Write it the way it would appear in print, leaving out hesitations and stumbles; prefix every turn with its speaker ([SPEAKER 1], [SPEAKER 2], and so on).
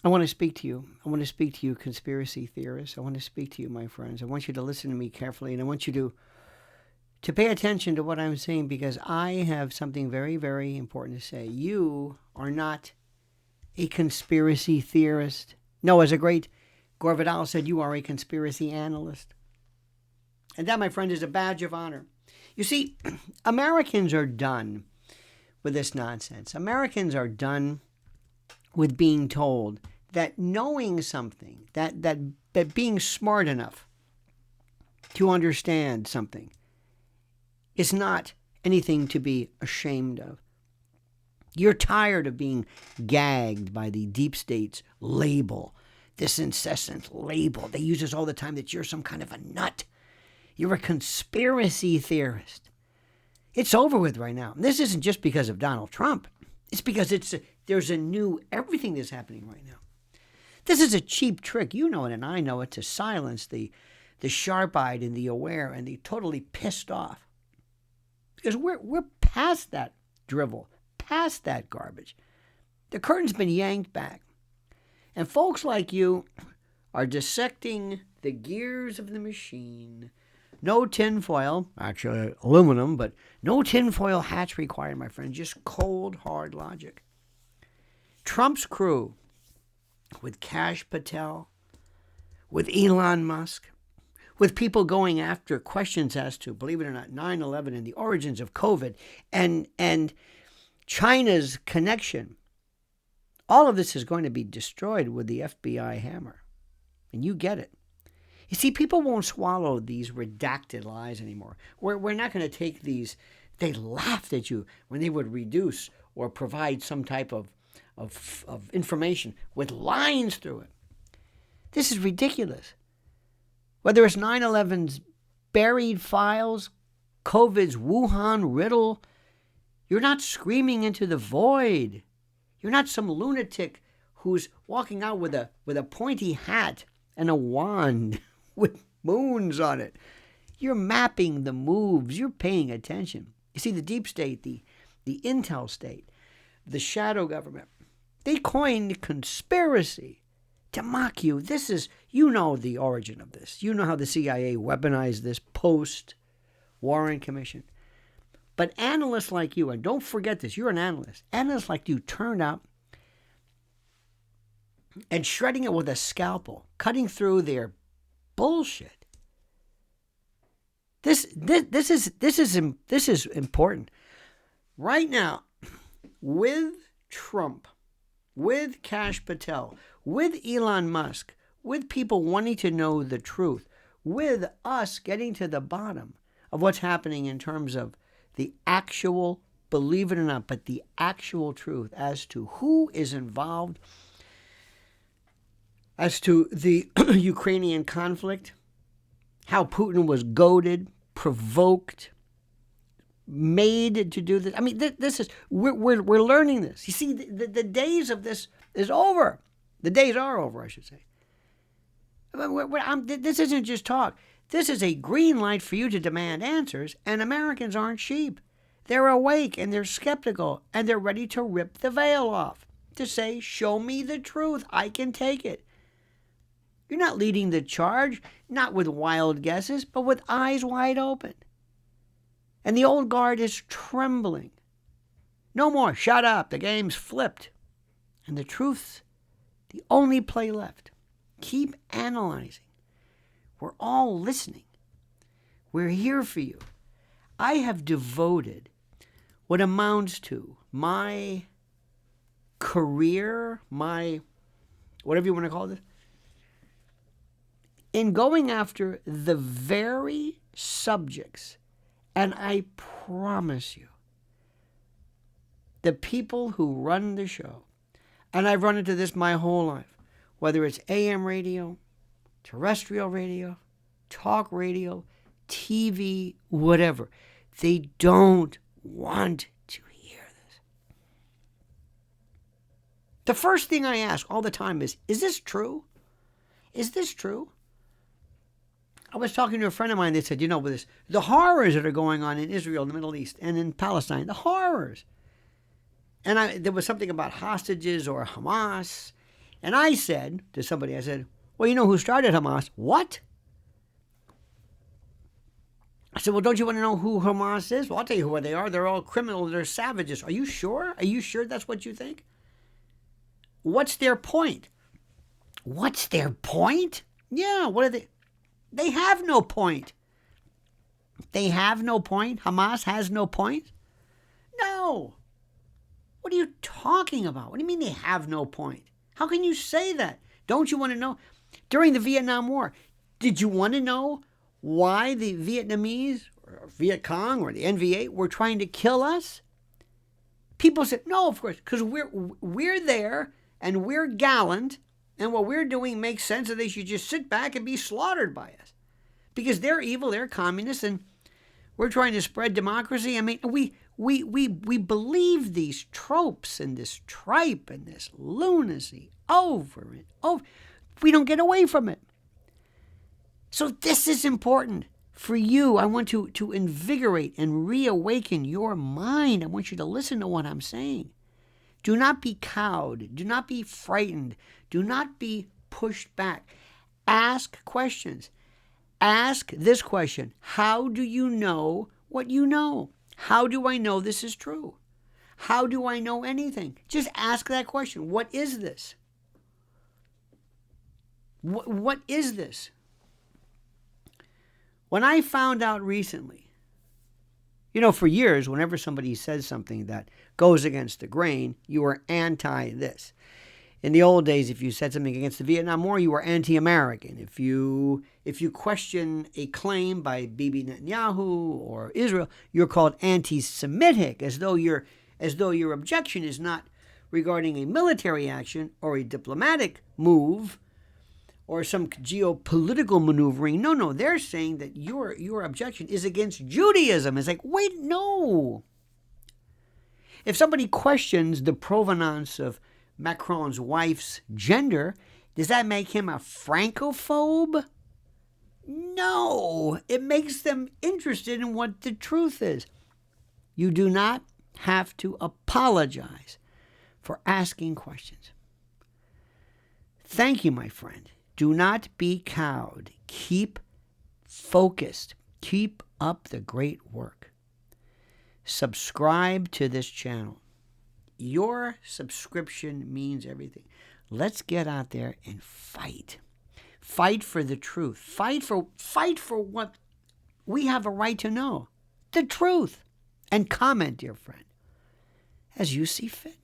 [SPEAKER 1] I want to speak to you. I want to speak to you, conspiracy theorists. I want to speak to you, my friends. I want you to listen to me carefully, and I want you to pay attention to what I'm saying, because I have something very, very important to say. You are not a conspiracy theorist. No, as a great Gore Vidal said, you are a conspiracy analyst. And that, my friend, is a badge of honor. You see, Americans are done with this nonsense. Americans are done with being told that knowing something, that being smart enough to understand something is not anything to be ashamed of. You're tired of being gagged by the deep state's label, this incessant label. They use this all the time, that you're some kind of a nut. You're a conspiracy theorist. It's over with right now. And this isn't just because of Donald Trump. It's because there's a new everything that's happening right now. This is a cheap trick. You know it and I know it, to silence the sharp-eyed and the aware and the totally pissed off. Because we're past that drivel, past that garbage. The curtain's been yanked back. And folks like you are dissecting the gears of the machine. No tinfoil, actually aluminum, but no tinfoil hats required, my friend. Just cold, hard logic. Trump's crew, with Kash Patel, with Elon Musk, with people going after questions as to, believe it or not, 9/11 and the origins of COVID and China's connection. All of this is going to be destroyed with the FBI hammer. And you get it. You see, people won't swallow these redacted lies anymore. We're not going to take these. They laughed at you when they would reduce or provide some type of information with lines through it. This is ridiculous. Whether it's 9/11's buried files, COVID's Wuhan riddle, you're not screaming into the void. You're not some lunatic who's walking out with a pointy hat and a wand with moons on it. You're mapping the moves. You're paying attention. You see, the deep state, the intel state, the shadow government, they coined conspiracy to mock you. This is, you know the origin of this. You know how the CIA weaponized this post-Warren Commission. But analysts like you, and don't forget this, you're an analyst. Analysts like you turned up and shredding it with a scalpel, cutting through their bullshit. This is important. Right now, with Trump, with Kash Patel, with Elon Musk, with people wanting to know the truth, with us getting to the bottom of what's happening in terms of the actual, believe it or not, but the actual truth as to who is involved, as to the Ukrainian conflict, how Putin was goaded, provoked, made to do this. I mean, this is, we're learning this. You see, the days of this is over. The days are over, I should say. This isn't just talk. This is a green light for you to demand answers, and Americans aren't sheep. They're awake, and they're skeptical, and they're ready to rip the veil off, to say, show me the truth. I can take it. You're not leading the charge, not with wild guesses, but with eyes wide open. And the old guard is trembling. No more, shut up, the game's flipped. And the truth's the only play left. Keep analyzing. We're all listening. We're here for you. I have devoted what amounts to my career, my whatever you want to call it, in going after the very subjects, and I promise you, the people who run the show, and I've run into this my whole life, whether it's AM radio, terrestrial radio, talk radio, TV, whatever, they don't want to hear this. The first thing I ask all the time is this true? Is this true? I was talking to a friend of mine that said, with the horrors that are going on in Israel, the Middle East, and in Palestine, the horrors. And there was something about hostages or Hamas. And I said to somebody, I said, well, you know who started Hamas? What? I said, well, don't you want to know who Hamas is? Well, I'll tell you who they are. They're all criminals. They're savages. Are you sure? Are you sure that's what you think? What's their point? What's their point? Yeah, what are they? They have no point. They have no point? Hamas has no point? No. What are you talking about? What do you mean they have no point? How can you say that? Don't you want to know? During the Vietnam War, did you want to know why the Vietnamese or Viet Cong or the NVA were trying to kill us? People said, no, of course, because we're there and we're gallant and what we're doing makes sense and they should just sit back and be slaughtered by us. Because they're evil, they're communists, and we're trying to spread democracy. I mean, we believe these tropes and this tripe and this lunacy over and over. We don't get away from it. So this is important for you. I want to invigorate and reawaken your mind. I want you to listen to what I'm saying. Do not be cowed. Do not be frightened. Do not be pushed back. Ask questions. Ask this question. How do you know what you know? How do I know this is true? How do I know anything? Just ask that question. What is this? What is this? When I found out recently, for years, whenever somebody says something that goes against the grain, you were anti this. In the old days, if you said something against the Vietnam War, you were anti-American. If you question a claim by Bibi Netanyahu or Israel, you're called anti-Semitic, as though your objection is not regarding a military action or a diplomatic move or some geopolitical maneuvering. No, they're saying that your objection is against Judaism. It's like, wait, no. If somebody questions the provenance of Macron's wife's gender, does that make him a Francophobe? No, it makes them interested in what the truth is. You do not have to apologize for asking questions. Thank you, my friend. Do not be cowed. Keep focused. Keep up the great work. Subscribe to this channel. Your subscription means everything. Let's get out there and fight. Fight for the truth. Fight for what we have a right to know. The truth. And comment, dear friend, as you see fit.